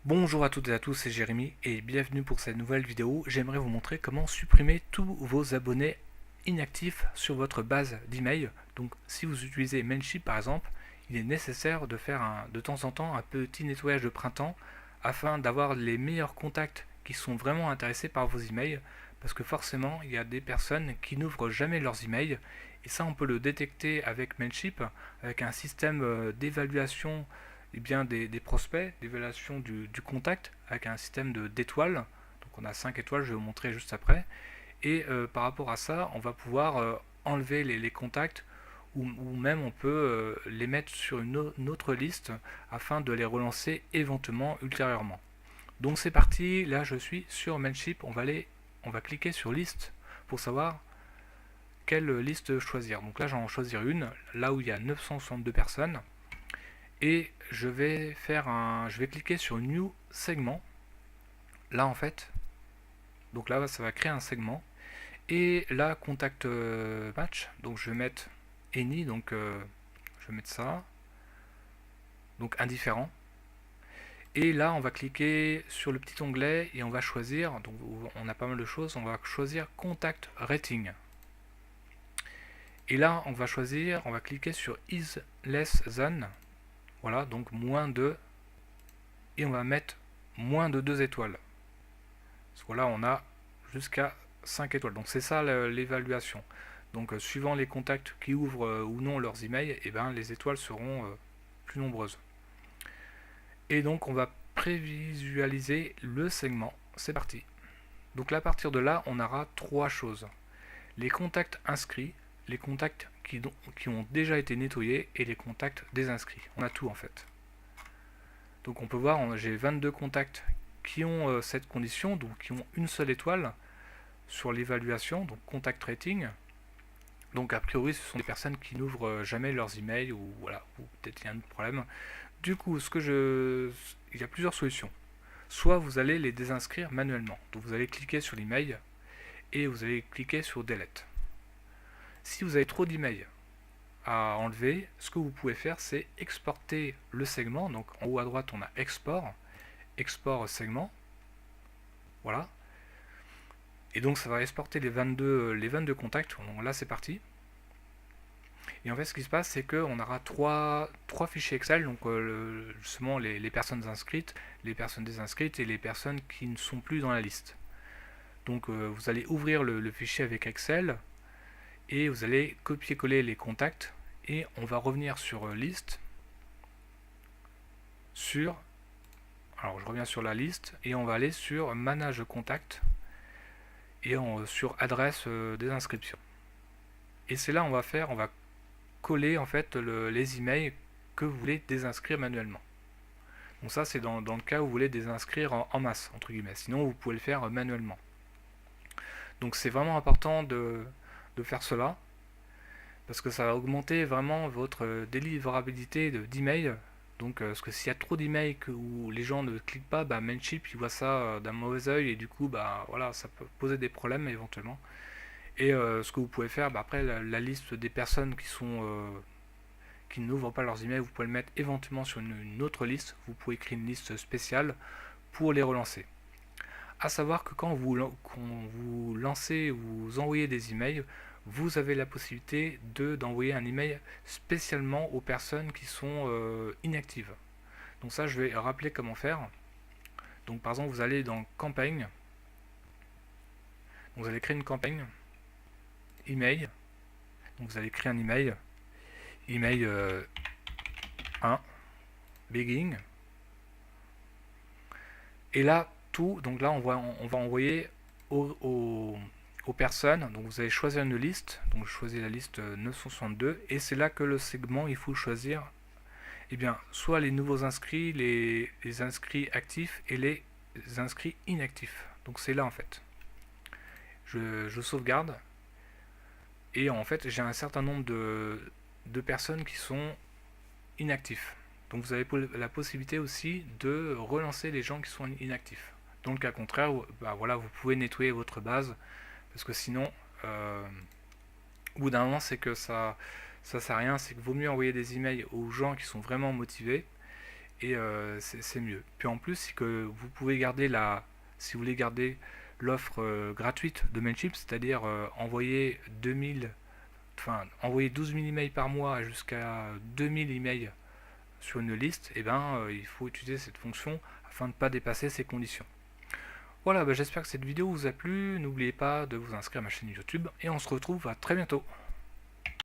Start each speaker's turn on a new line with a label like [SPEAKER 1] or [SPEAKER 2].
[SPEAKER 1] Bonjour à toutes et à tous, c'est Jérémy et bienvenue pour cette nouvelle vidéo. J'aimerais vous montrer comment supprimer tous vos abonnés inactifs sur votre base d'email. Donc si vous utilisez Mailchimp par exemple, il est nécessaire de faire de temps en temps un petit nettoyage de printemps afin d'avoir les meilleurs contacts qui sont vraiment intéressés par vos emails, parce que forcément il y a des personnes qui n'ouvrent jamais leurs emails et ça on peut le détecter avec Mailchimp avec un système d'évaluation des prospects, d'évaluation du contact avec un système d'étoiles. Donc on a 5 étoiles, je vais vous montrer juste après. Et par rapport à ça, on va pouvoir enlever les contacts ou même on peut les mettre sur une autre liste afin de les relancer éventuellement ultérieurement. Donc c'est parti, là je suis sur Mailchimp, on va cliquer sur liste pour savoir quelle liste choisir. Donc là j'en vais choisir une, là où il y a 962 personnes et je vais cliquer sur New segment. Là en fait, donc là ça va créer un segment et là contact match. Donc je vais mettre any, donc je vais mettre ça, donc indifférent. Et là on va cliquer sur le petit onglet et on va choisir. Donc on a pas mal de choses. On va choisir contact rating. Et là on va choisir, on va cliquer sur is less than. Voilà, donc moins de, et on va mettre moins de 2 étoiles. Voilà, on a jusqu'à 5 étoiles. Donc c'est ça l'évaluation. Donc suivant les contacts qui ouvrent ou non leurs emails, et ben, les étoiles seront plus nombreuses. Et donc on va prévisualiser le segment. C'est parti. Donc là, à partir de là, on aura trois choses. Les contacts inscrits, les contacts qui ont déjà été nettoyés et les contacts désinscrits. On a tout en fait. Donc on peut voir, j'ai 22 contacts qui ont cette condition, donc qui ont une seule étoile sur l'évaluation, donc contact rating. Donc a priori ce sont des personnes qui n'ouvrent jamais leurs emails ou voilà, ou peut-être il y a un autre problème. Du coup, il y a plusieurs solutions. Soit vous allez les désinscrire manuellement. Donc vous allez cliquer sur l'email et vous allez cliquer sur delete. Si vous avez trop d'emails à enlever, ce que vous pouvez faire c'est exporter le segment. Donc en haut à droite on a export segment. Voilà. Et donc ça va exporter les 22 contacts. Donc là c'est parti. Et en fait ce qui se passe c'est qu'on aura trois fichiers Excel, donc justement les personnes inscrites, les personnes désinscrites et les personnes qui ne sont plus dans la liste. Donc vous allez ouvrir le fichier avec Excel et vous allez copier-coller les contacts et on va revenir sur liste, alors je reviens sur la liste et on va aller sur manage contact et sur adresse des inscriptions. Et c'est là on va coller en fait les emails que vous voulez désinscrire manuellement. Donc ça c'est dans le cas où vous voulez désinscrire en masse entre guillemets. Sinon vous pouvez le faire manuellement. Donc c'est vraiment important de faire cela parce que ça va augmenter vraiment votre délivrabilité d'email. Donc parce que s'il y a trop d'emails où les gens ne cliquent pas, bah, Mailchimp il voit ça d'un mauvais oeil et du coup bah voilà ça peut poser des problèmes éventuellement. Et ce que vous pouvez faire, bah, après la liste des personnes qui n'ouvrent pas leurs emails, vous pouvez le mettre éventuellement sur une autre liste. Vous pouvez créer une liste spéciale pour les relancer. À savoir que quand vous lancez ou vous envoyez des emails, vous avez la possibilité d'envoyer un email spécialement aux personnes qui sont inactives. Donc ça, je vais rappeler comment faire. Donc par exemple, vous allez dans campagne, donc, vous allez créer une campagne, email, donc vous allez créer un email, email 1, begin, et là, donc là, on va envoyer aux personnes. Donc vous allez choisir une liste. Donc je choisis la liste 962. Et c'est là que le segment, il faut choisir soit les nouveaux inscrits, les inscrits actifs et les inscrits inactifs. Donc c'est là en fait. Je sauvegarde. Et en fait, j'ai un certain nombre de personnes qui sont inactifs. Donc vous avez la possibilité aussi de relancer les gens qui sont inactifs. Dans le cas contraire, bah voilà, vous pouvez nettoyer votre base parce que sinon, au bout d'un moment, c'est que ça sert à rien. C'est qu'il vaut mieux envoyer des emails aux gens qui sont vraiment motivés et c'est mieux. Puis en plus, c'est que vous pouvez garder si vous voulez garder l'offre gratuite de Mailchimp, c'est-à-dire envoyer 12 000 emails par mois jusqu'à 2000 emails sur une liste, et il faut utiliser cette fonction afin de ne pas dépasser ces conditions. Voilà, j'espère que cette vidéo vous a plu. N'oubliez pas de vous inscrire à ma chaîne YouTube et on se retrouve à très bientôt.